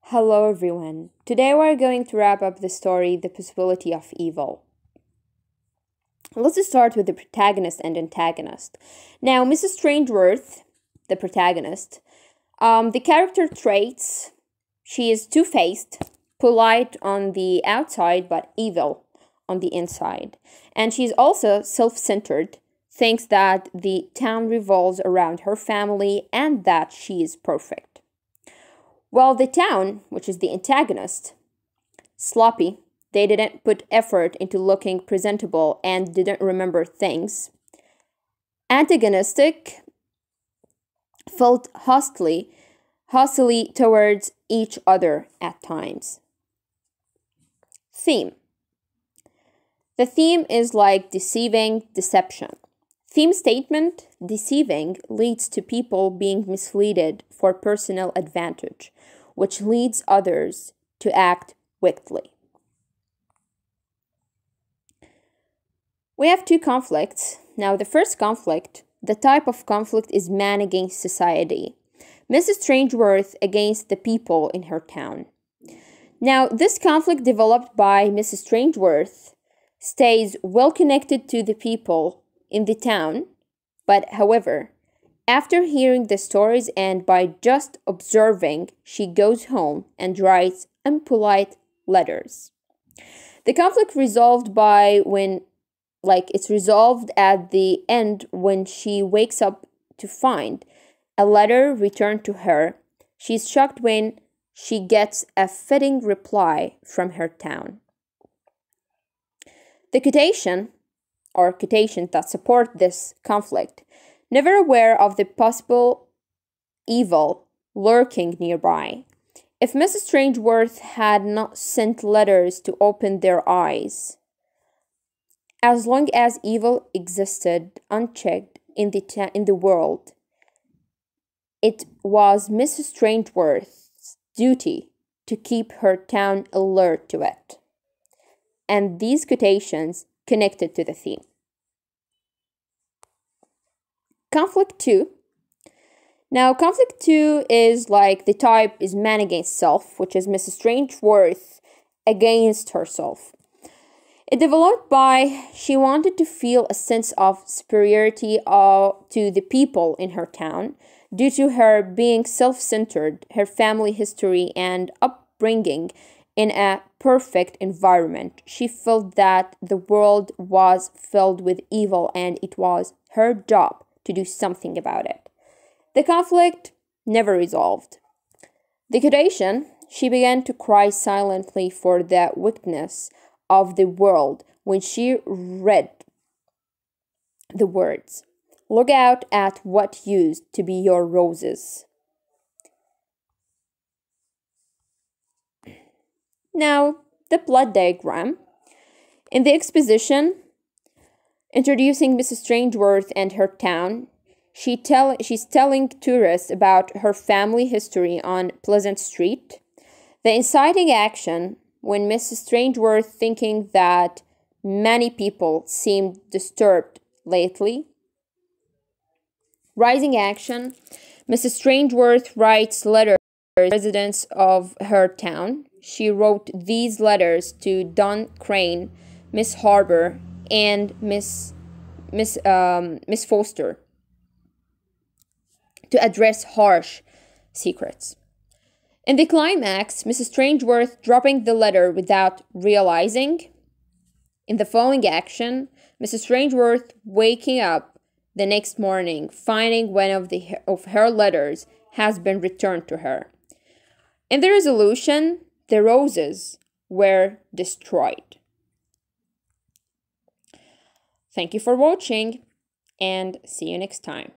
Hello everyone. Today we're going to wrap up the story The Possibility of Evil. Let's start with the protagonist and antagonist. Now, Mrs. Strangeworth, the protagonist, the character traits, she is two-faced, polite on the outside but evil on the inside. And she's also self-centered, thinks that the town revolves around her family and that she is perfect. While the town, which is the antagonist, sloppy, they didn't put effort into looking presentable and didn't remember things. Antagonistic, felt hostily towards each other at times. Theme. The theme is like deceiving, deception. Theme statement: deceiving leads to people being misled for personal advantage, which leads others to act wickedly. We have two conflicts. Now, the first conflict, the type of conflict is man against society. Mrs. Strangeworth against the people in her town. Now, this conflict developed by Mrs. Strangeworth stays well connected to the people in the town, but however, after hearing the stories and by just observing, she goes home and writes impolite letters. The conflict resolved it's resolved at the end when she wakes up to find a letter returned to her. She's shocked when she gets a fitting reply from her town. The quotation that support this conflict: never aware of the possible evil lurking nearby. If Mrs. Strangeworth had not sent letters to open their eyes, as long as evil existed unchecked in the world, it was Mrs. Strangeworth's duty to keep her town alert to it. And these quotations connected to the theme. Conflict 2. Now, conflict 2 is like the type is man against self, which is Mrs. Strangeworth against herself. It developed by she wanted to feel a sense of superiority to the people in her town due to her being self-centered, her family history and upbringing in a perfect environment. She felt that the world was filled with evil and it was her job to do something about it. The conflict never resolved. The quotation: she began to cry silently for the wickedness of the world when she read the words, "Look out at what used to be your roses." Now, the plot diagram. In the exposition introducing Mrs. Strangeworth and her town, she's telling tourists about her family history on Pleasant Street. The inciting action, when Mrs. Strangeworth thinking that many people seemed disturbed lately. Rising action, Mrs. Strangeworth writes letters to residents of her town. She wrote these letters to Don Crane, Miss Harbour, and Miss Foster to address harsh secrets. In the climax, Mrs. Strangeworth dropping the letter without realizing. In the following action, Mrs. Strangeworth waking up the next morning, finding one of her letters has been returned to her. In the resolution, the roses were destroyed. Thank you for watching and see you next time.